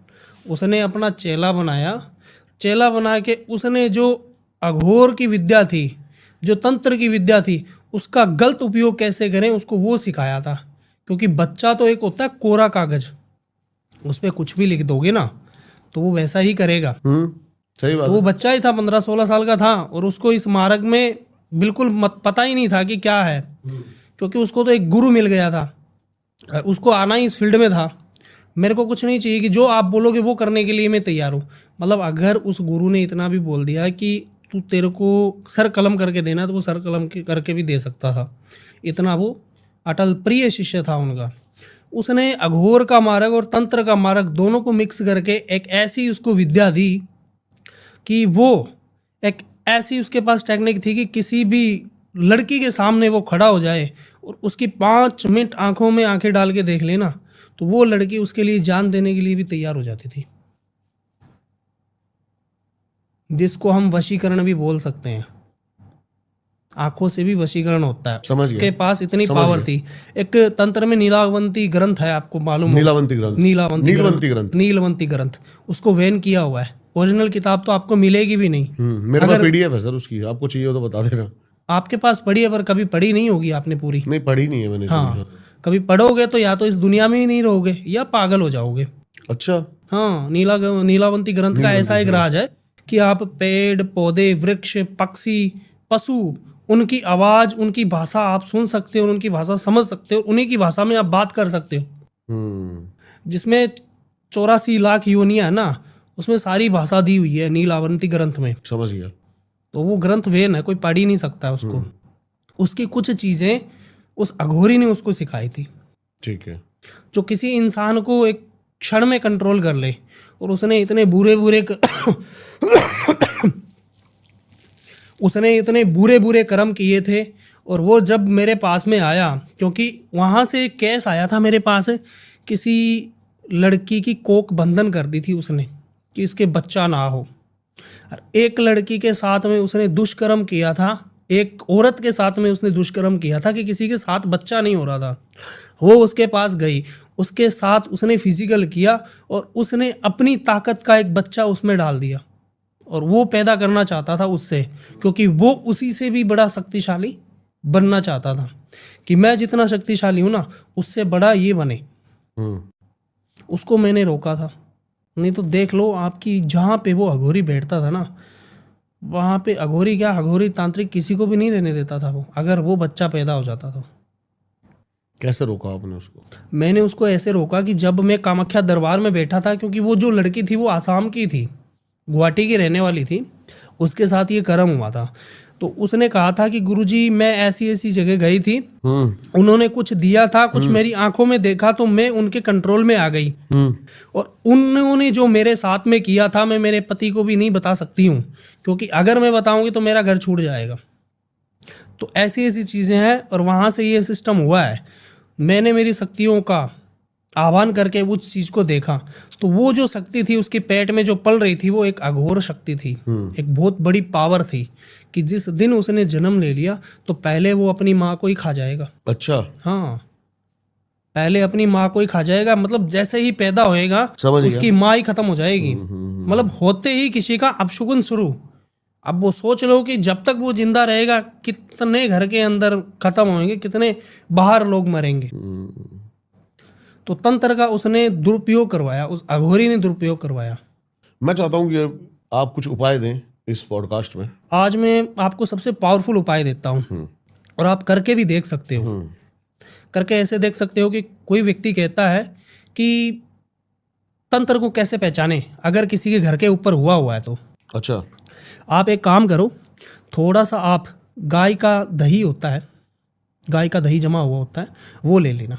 उसने अपना चेला बनाया। चेला बना के उसने जो अघोर की विद्या थी, जो तंत्र की विद्या थी, उसका गलत उपयोग कैसे करें उसको वो सिखाया था। क्योंकि बच्चा तो एक होता है कोरा कागज, उस पर कुछ भी लिख दोगे ना तो वो वैसा ही करेगा। सही बात। तो वो बच्चा ही था, 15-16 साल का था, और उसको इस मार्ग में बिल्कुल पता ही नहीं था कि क्या है, क्योंकि उसको तो एक गुरु मिल गया था, उसको आना ही इस फील्ड में था। मेरे को कुछ नहीं चाहिए कि जो आप बोलोगे वो करने के लिए मैं तैयार हूँ। मतलब अगर उस गुरु ने इतना भी बोल दिया कि तू तेरे को सर कलम करके देना, तो वो सर कलम करके भी दे सकता था। इतना वो अटल प्रिय शिष्य था उनका। उसने अघोर का मार्ग और तंत्र का मार्ग दोनों को मिक्स करके एक ऐसी उसको विद्या दी कि वो एक ऐसी उसके पास टेक्निक थी कि किसी भी लड़की के सामने वो खड़ा हो जाए और उसकी 5 मिनट आंखों में आंखें डाल के देख लेना, तो वो लड़की उसके लिए जान देने के लिए भी तैयार हो जाती थी, जिसको हम वशीकरण भी बोल सकते हैं। आंखों से भी वशीकरण होता है। समझ गया। उसके पास इतनी पावर थी। एक तंत्र में नीलावंती ग्रंथ है, आपको मालूम हो? नीलावंती ग्रंथ। नीलवंती ग्रंथ उसको वैन किया हुआ है। ओरिजिनल किताब तो आपको मिलेगी भी नहीं। मेरे पास पीडीएफ है सर उसकी, आपको चाहिए हो तो बता देना। आपके पास पढ़ी है पर कभी पढ़ी नहीं होगी आपने पूरी। नहीं पढ़ी नहीं है मैंने। हाँ, कभी पढ़ोगे तो या तो इस दुनिया में ही नहीं रहोगे या पागल हो जाओगे। अच्छा। हाँ, नीलावंती ग्रंथ का ऐसा एक राज है कि आप पेड़ पौधे, वृक्ष, पक्षी, पशु, उनकी आवाज, उनकी भाषा आप सुन सकते हो, उनकी भाषा समझ सकते हो, उन्हीं की भाषा में आप बात कर सकते हो। जिसमें 84 लाख योनियां है ना, उसमें सारी भाषा दी हुई है नीलावंती ग्रंथ में। समझ गया। तो वो ग्रंथ वेन है, कोई पढ़ ही नहीं सकता उसको। उसकी कुछ चीजें उस अघोरी ने उसको सिखाई थी। ठीक है। जो किसी इंसान को एक क्षण में कंट्रोल कर ले। और उसने इतने बुरे बुरे कर्म किए थे। और वो जब मेरे पास में आया, क्योंकि वहाँ से एक केस आया था मेरे पास, किसी लड़की की कोख बंधन कर दी थी उसने कि इसके बच्चा ना हो। और एक लड़की के साथ में उसने दुष्कर्म किया था, एक औरत के साथ में उसने दुष्कर्म किया था कि किसी के साथ बच्चा नहीं हो रहा था। वो उसके पास गई, उसके साथ उसने फिजिकल किया और उसने अपनी ताकत का एक बच्चा उसमें डाल दिया। और वो पैदा करना चाहता था उससे, क्योंकि वो उसी से भी बड़ा शक्तिशाली बनना चाहता था कि मैं जितना शक्तिशाली हूं ना, उससे बड़ा ये बने। उसको मैंने रोका था। नहीं तो देख लो, आपकी जहाँ पे वो अघोरी बैठता था ना, वहाँ पे अघोरी क्या, अघोरी तांत्रिक किसी को भी नहीं रहने देता था वो, अगर वो बच्चा पैदा हो जाता तो। कैसे रोका आपने उसको? मैंने उसको ऐसे रोका कि जब मैं कामाख्या दरबार में बैठा था, क्योंकि वो जो लड़की थी वो आसाम की थी, गुवाहाटी की रहने वाली थी, उसके साथ ये कर्म हुआ था। तो उसने कहा था कि गुरुजी मैं ऐसी ऐसी जगह गई थी, उन्होंने कुछ दिया था, कुछ मेरी आंखों में देखा तो मैं उनके कंट्रोल में आ गई। और उन्होंने जो मेरे साथ में किया था, मैं मेरे पति को भी नहीं बता सकती हूँ, क्योंकि अगर मैं बताऊंगी तो मेरा घर छूट जाएगा। तो ऐसी ऐसी चीज़ें हैं और वहाँ से ये सिस्टम हुआ है। मैंने मेरी शक्तियों का आह्वान करके उस चीज़ को देखा, तो वो जो शक्ति थी उसके पेट में जो पल रही थी वो एक अघोर शक्ति थी, एक बहुत बड़ी पावर थी कि जिस दिन उसने जन्म ले लिया तो पहले वो अपनी माँ को ही खा जाएगा। अच्छा। हाँ, पहले अपनी माँ को ही खा जाएगा। मतलब जैसे ही पैदा होएगा उसकी माँ ही खत्म हो जाएगी। मतलब होते ही किसी का अपशुगुन शुरू। अब वो सोच लो कि जब तक वो जिंदा रहेगा कितने घर के अंदर खत्म होंगे, कितने बाहर लोग मरेंगे। तो तंत्र का उसने दुरुपयोग करवाया, उस अघोरी ने दुरुपयोग करवाया। मैं चाहता हूँ कि आप कुछ उपाय दें इस पॉडकास्ट में। आज मैं आपको सबसे पावरफुल उपाय देता हूँ और आप करके भी देख सकते हो। करके ऐसे देख सकते हो कि कोई व्यक्ति कहता है कि तंत्र को कैसे पहचाने अगर किसी के घर के ऊपर हुआ है तो। अच्छा, आप एक काम करो, थोड़ा सा आप गाय का दही होता है, गाय का दही जमा हुआ होता है, वो ले लेना।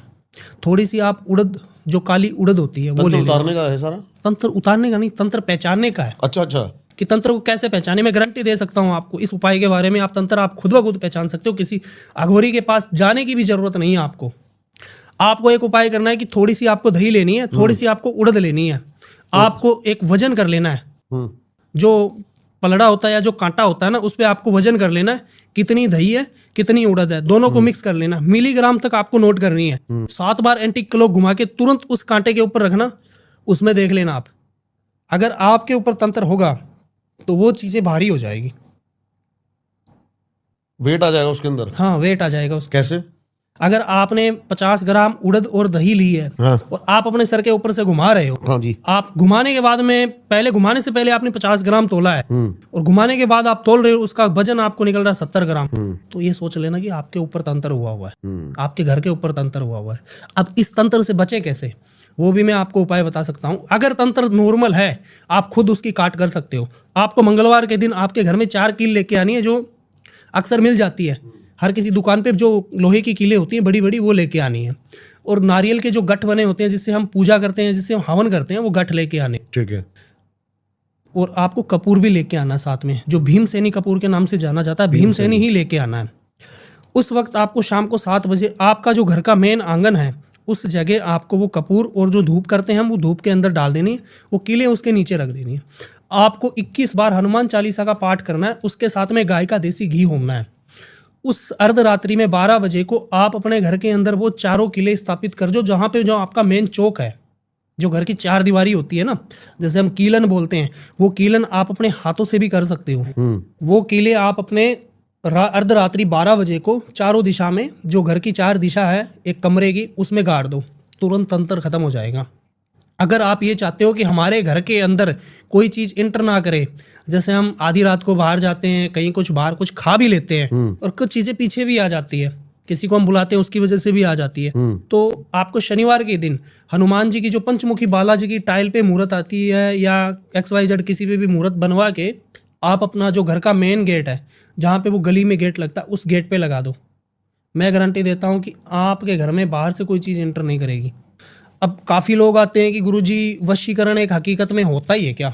थोड़ी सी आप उड़द, जो काली उड़द होती है वो ले लेना। उतारने का है सारा? तंत्र उतारने का नहीं, तंत्र पहचानने का है। अच्छा, कि तंत्र को कैसे पहचाने, मैं गारंटी दे सकता हूँ आपको इस उपाय के बारे में। आप तंत्र आप खुद ब खुद पहचान सकते हो, किसी अघोरी के पास जाने की भी जरूरत नहीं है आपको। आपको एक उपाय करना है कि थोड़ी सी आपको दही लेनी है, थोड़ी सी आपको उड़द लेनी है, आपको एक वजन कर लेना है। जो पलड़ा होता है या जो कांटा होता है ना, उस पर आपको वजन कर लेना है, कितनी दही है कितनी उड़द है, दोनों को मिक्स कर लेना। मिलीग्राम तक आपको नोट करनी है। 7 बार एंटी क्लॉक घुमा के तुरंत उस कांटे के ऊपर रखना, उसमें देख लेना आप, अगर आपके ऊपर तंत्र होगा तो वो चीजें भारी हो जाएगी, वेट आ जाएगा उसके अंदर। हाँ, वेट आ जाएगा उसका। कैसे? अगर आपने 50 ग्राम उड़द और दही ली है, हाँ, और आप अपने सर के ऊपर से घुमा रहे हो, हाँ जी, आप घुमाने के बाद में, पहले घुमाने से पहले आपने 50 ग्राम तोला है, और घुमाने के बाद आप तोल रहे हो, उसका वजन आपको निकल रहा है 70 ग्राम, तो ये सोच लेना कि आपके ऊपर तंत्र हुआ है, आपके घर के ऊपर तंत्र हुआ है। अब इस तंत्र से बचे कैसे, वो भी मैं आपको उपाय बता सकता हूँ। अगर तंत्र नॉर्मल है, आप खुद उसकी काट कर सकते हो। आपको मंगलवार के दिन आपके घर में 4 कील लेके आनी है, जो अक्सर मिल जाती है हर किसी दुकान पे, जो लोहे की कीलें होती हैं बड़ी बड़ी, वो लेके आनी है। और नारियल के जो गठ बने होते हैं, जिससे हम पूजा करते हैं, जिससे हम हवन करते हैं, वो गठ लेके आने। ठीक है। और आपको कपूर भी लेके आना साथ में, जो भीमसेनी कपूर के नाम से जाना जाता है, भीमसेनी ही लेके आना है। उस वक्त आपको शाम को 7 बजे आपका जो घर का मेन आंगन है, उस जगह आपको वो कपूर और जो धूप करते हैं हम, वो धूप के अंदर डाल देनी है, वो कीलें उसके नीचे रख देनी है। आपको 21 बार हनुमान चालीसा का पाठ करना है, उसके साथ में गाय का देसी घी होमना है। उस अर्धरात्रि में 12 बजे को आप अपने घर के अंदर वो चारों किले स्थापित कर, जो जहाँ पे जो आपका मेन चौक है, जो घर की 4 दीवारी होती है ना, जैसे हम कीलन बोलते हैं, वो कीलन आप अपने हाथों से भी कर सकते हो। वो किले आप अपने अर्धरात्रि 12 बजे को चारों दिशा में, जो घर की 4 दिशा है एक कमरे की, उसमें गाड़ दो, तुरंत तंत्र खत्म हो जाएगा। अगर आप ये चाहते हो कि हमारे घर के अंदर कोई चीज़ इंटर ना करे, जैसे हम आधी रात को बाहर जाते हैं, कहीं कुछ बाहर कुछ खा भी लेते हैं, और कुछ चीज़ें पीछे भी आ जाती है, किसी को हम बुलाते हैं उसकी वजह से भी आ जाती है, तो आपको शनिवार के दिन हनुमान जी की जो पंचमुखी बालाजी की टाइल पे मूर्त आती है, या XYZ किसी पे भी मूर्त बनवा के, आप अपना जो घर का मेन गेट है, जहाँ पे वो गली में गेट लगता है, उस गेट पे लगा दो। मैं गारंटी देता हूँ कि आपके घर में बाहर से कोई चीज़ इंटर नहीं करेगी। अब काफ़ी लोग आते हैं कि गुरुजी वशीकरण एक हकीकत में होता ही है क्या?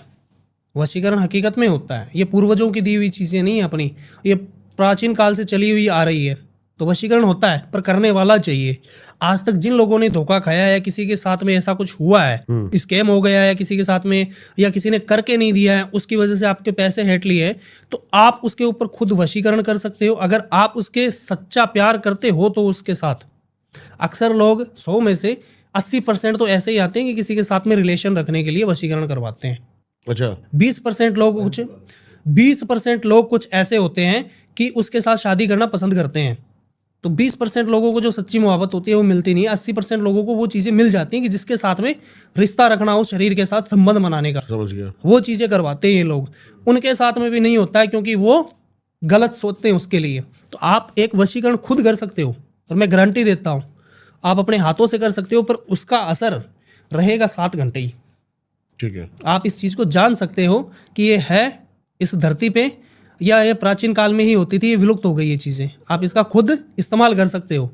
वशीकरण हकीकत में होता है, ये पूर्वजों की दी हुई चीज़ें नहीं है अपनी, ये प्राचीन काल से चली हुई आ रही है। तो वशीकरण होता है, पर करने वाला चाहिए। आज तक जिन लोगों ने धोखा खाया है, किसी के साथ में ऐसा कुछ हुआ है, स्कैम हो गया है किसी के साथ में, या किसी ने करके नहीं दिया है, उसकी वजह से आपके पैसे हेट लिए हैं, तो आप उसके ऊपर खुद वशीकरण कर सकते हो। अगर आप उसके सच्चा प्यार करते हो तो उसके साथ, अक्सर लोग 100 में से 80% तो ऐसे ही आते हैं कि किसी के साथ में रिलेशन रखने के लिए वशीकरण करवाते हैं। अच्छा, 20% लोग कुछ ऐसे होते हैं कि उसके साथ शादी करना पसंद करते हैं। तो 20% लोगों को जो सच्ची मोहब्बत होती है वो मिलती नहीं है। 80% लोगों को वो चीज़ें मिल जाती हैं कि जिसके साथ में रिश्ता रखना हो, शरीर के साथ संबंध बनाने का, समझ गया, वो चीज़ें करवाते हैं ये लोग। उनके साथ में भी नहीं होता है, क्योंकि वो गलत सोचते हैं उसके लिए। तो आप एक वशीकरण खुद कर सकते हो, और मैं गारंटी देता हूँ आप अपने हाथों से कर सकते हो, पर उसका असर रहेगा 7 घंटे ही। ठीक है। आप इस चीज़ को जान सकते हो कि ये है इस धरती पे, या ये प्राचीन काल में ही होती थी, ये विलुप्त हो गई ये चीज़ें। आप इसका खुद इस्तेमाल कर सकते हो।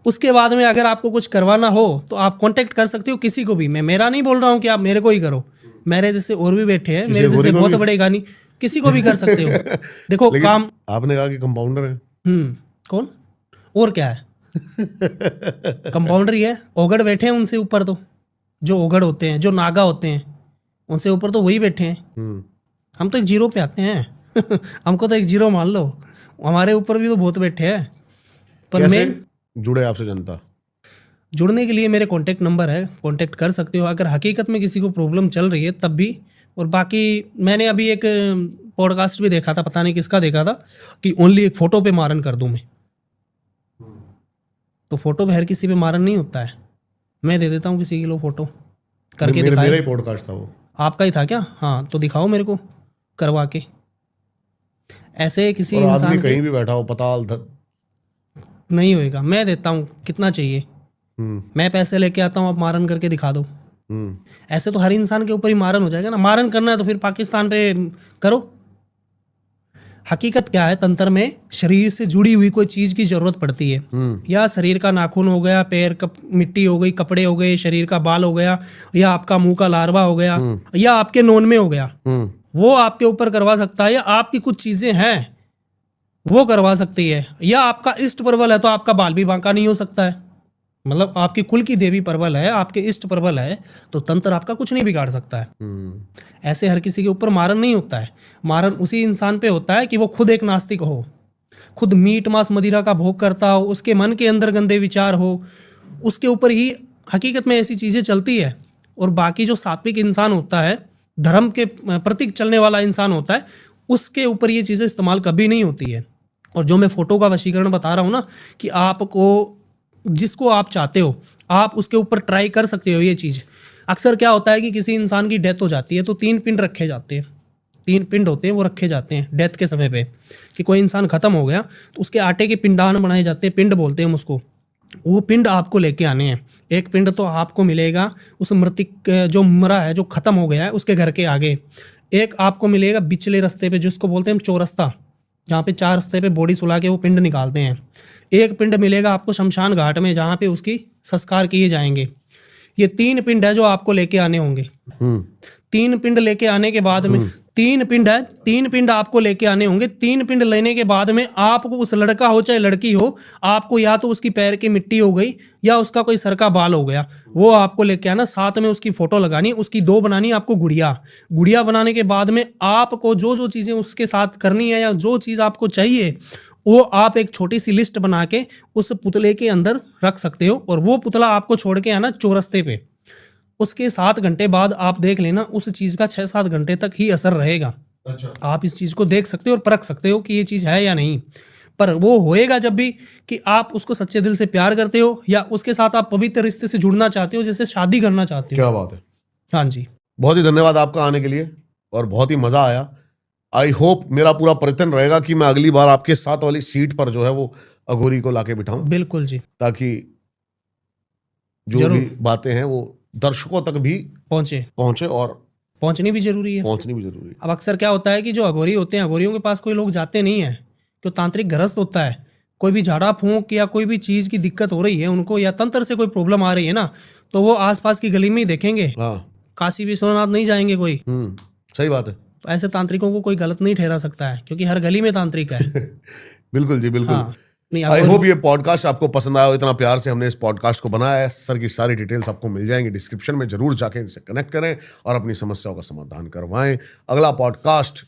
उसके बाद में अगर आपको कुछ करवाना हो तो आप कांटेक्ट कर सकते हो किसी को भी। मैं मेरा नहीं बोल रहा हूँ कि आप मेरे को ही करो, मेरे जैसे और भी बैठे हैं, मेरे जैसे बहुत बड़े गानी, किसी को भी कर सकते हो। देखो काम, आपने कहा कि कंपाउंडर है। कौन और क्या है? कंपाउंडर ही है। ओगड़ बैठे हैं उनसे ऊपर, तो जो ओगड़ होते हैं, जो नागा होते हैं, उनसे ऊपर तो वही बैठे हैं। हम तो एक 0 पे आते हैं। हमको तो एक 0 मान लो, हमारे ऊपर भी तो बहुत बैठे हैं। पर मैं जुड़े आपसे जनता, जुड़ने के लिए मेरे कॉन्टैक्ट नंबर है, कॉन्टैक्ट कर सकते हो अगर हकीकत में किसी को प्रॉब्लम चल रही है तब भी। और बाकी मैंने अभी एक पॉडकास्ट भी देखा था, पता नहीं किसका देखा था, कि ओनली एक फ़ोटो पे मारन कर दूँ मैं। तो फोटो पे हर किसी पे मारन नहीं होता है, मैं दे देता हूँ किसी की लो फोटो करके दिखाए। मेरा ही पॉडकास्ट था वो। आपका ही था क्या? हाँ, तो दिखाओ मेरे को करवा के। ऐसे किसी इंसान कहीं भी बैठा हो पताल नहीं होएगा। मैं देता हूँ, कितना चाहिए मैं पैसे लेके आता हूँ, आप मारन करके दिखा दो, ऐसे तो हर इंसान के ऊपर ही मारन हो जाएगा ना। मारन करना है तो फिर पाकिस्तान पे करो। हकीकत क्या है, तंत्र में शरीर से जुड़ी हुई कोई चीज की जरूरत पड़ती है। या शरीर का नाखून हो गया, पैर का मिट्टी हो गई, कपड़े हो गए, शरीर का बाल हो गया, या आपका मुंह का लार्वा हो गया, या आपके नोन में हो गया, वो आपके ऊपर करवा सकता है। या आपकी कुछ चीजें हैं वो करवा सकती है। या आपका इष्ट परवल है तो आपका बाल भी बांका नहीं हो सकता है। मतलब आपकी कुल की देवी परवल है, आपके इष्ट परवल है, तो तंत्र आपका कुछ नहीं बिगाड़ सकता है। ऐसे हर किसी के ऊपर मारन नहीं होता है। मारन उसी इंसान पे होता है कि वो खुद एक नास्तिक हो, खुद मीट मांस मदिरा का भोग करता हो, उसके मन के अंदर गंदे विचार हो, उसके ऊपर ही हकीकत में ऐसी चीज़ें चलती है। और बाकी जो सात्विक इंसान होता है, धर्म के प्रतीक चलने वाला इंसान होता है, उसके ऊपर ये चीज़ें इस्तेमाल कभी नहीं होती है। और जो मैं फोटो का वशीकरण बता रहा हूँ ना, कि आपको जिसको आप चाहते हो आप उसके ऊपर ट्राई कर सकते हो ये चीज़। अक्सर क्या होता है कि किसी इंसान की डेथ हो जाती है तो 3 पिंड रखे जाते हैं, 3 पिंड होते हैं वो रखे जाते हैं डेथ के समय पे। कि कोई इंसान खत्म हो गया तो उसके आटे के पिंडान बनाए जाते हैं, पिंड बोलते हैं हम उसको। वो पिंड आपको लेके आने हैं। एक पिंड तो आपको मिलेगा उस मृतिक जो मरा है, जो खत्म हो गया है, उसके घर के आगे। एक आपको मिलेगा बिचले रास्ते पे, जिसको बोलते हैं हम चौरस्ता, जहाँ पे 4 रास्ते पे बॉडी सुला के वो पिंड निकालते हैं। एक पिंड मिलेगा आपको शमशान घाट में, जहाँ पे उसकी संस्कार किए जाएंगे। ये 3 पिंड है जो आपको लेके आने होंगे। 3 पिंड लेके आने के बाद में 3 पिंड है, 3 पिंड आपको लेके आने होंगे। 3 पिंड लेने के बाद में आपको, उस लड़का हो चाहे लड़की हो, आपको या तो उसकी पैर की मिट्टी हो गई या उसका कोई सर का बाल हो गया, वो आपको लेके आना। साथ में उसकी फोटो लगानी, उसकी 2 बनानी आपको गुड़िया बनाने के बाद में आपको जो जो चीज़ें उसके साथ करनी है या जो चीज़ आपको चाहिए, वो आप एक छोटी सी लिस्ट बना के उस पुतले के अंदर रख सकते हो। और वो पुतला आपको छोड़ के आना चौरस्ते पे। उसके 7 घंटे बाद आप देख लेना, उस चीज़ का 6-7 घंटे तक ही असर रहेगा। अच्छा। आप इस चीज़ को देख सकते हो और परख सकते हो कि ये चीज़ है या नहीं। पर वो होएगा जब भी कि आप उसको सच्चे दिल से प्यार करते हो या उसके साथ आप पवित्र रिश्ते से जुड़ना चाहते हो, जैसे शादी करना चाहते हो। क्या बात है। हाँ जी, बहुत ही धन्यवाद आपका आने के लिए और बहुत ही मजा आया। आई होप मेरा पूरा प्रयत्न रहेगा कि मैं अगली बार आपके साथ वाली सीट पर जो है वो अघोरी को लाके बिठाऊं, बिल्कुल जी, ताकि जो जरूर। भी बातें हैं वो दर्शकों तक भी पहुंचे और पहुंचनी भी जरूरी है। पहुंचनी भी जरूरी है। अब अक्सर क्या होता है कि जो अघोरी होते हैं, अघोरियों के पास कोई लोग जाते नहीं है, क्यों तांत्रिक ग्रस्त होता है। कोई भी झाड़ा फूंक या कोई भी चीज़ की दिक्कत हो रही है उनको, या तंत्र से कोई प्रॉब्लम आ रही है ना, तो वो आसपास की गली में ही देखेंगे। हाँ, काशी विश्वनाथ नहीं जाएंगे कोई। सही बात है। तो ऐसे तांत्रिकों को कोई गलत नहीं ठहरा सकता है, क्योंकि हर गली में तांत्रिक है। बिल्कुल जी, बिल्कुल। हाँ, नहीं, आई होप ये पॉडकास्ट आपको पसंद आया हो। इतना प्यार से हमने इस पॉडकास्ट को बनाया है। सर की सारी डिटेल्स आपको मिल जाएंगी डिस्क्रिप्शन में, जरूर जाके इनसे कनेक्ट करें और अपनी समस्याओं का समाधान करवाएं। अगला पॉडकास्ट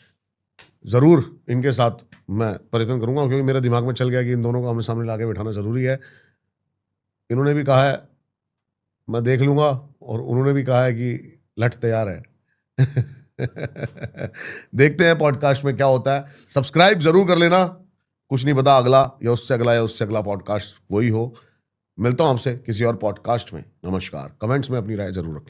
जरूर इनके साथ मैं प्रयत्न करूंगा, क्योंकि मेरे दिमाग में चल गया कि इन दोनों को आमने सामने लाके बैठाना जरूरी है। इन्होंने भी कहा है मैं देख लूंगा, और उन्होंने भी कहा है कि लठ तैयार है। देखते हैं पॉडकास्ट में क्या होता है। सब्सक्राइब जरूर कर लेना। कुछ नहीं पता अगला या उससे अगला पॉडकास्ट वही हो। मिलता हूं आपसे किसी और पॉडकास्ट में। नमस्कार। कमेंट्स में अपनी राय जरूर रखें।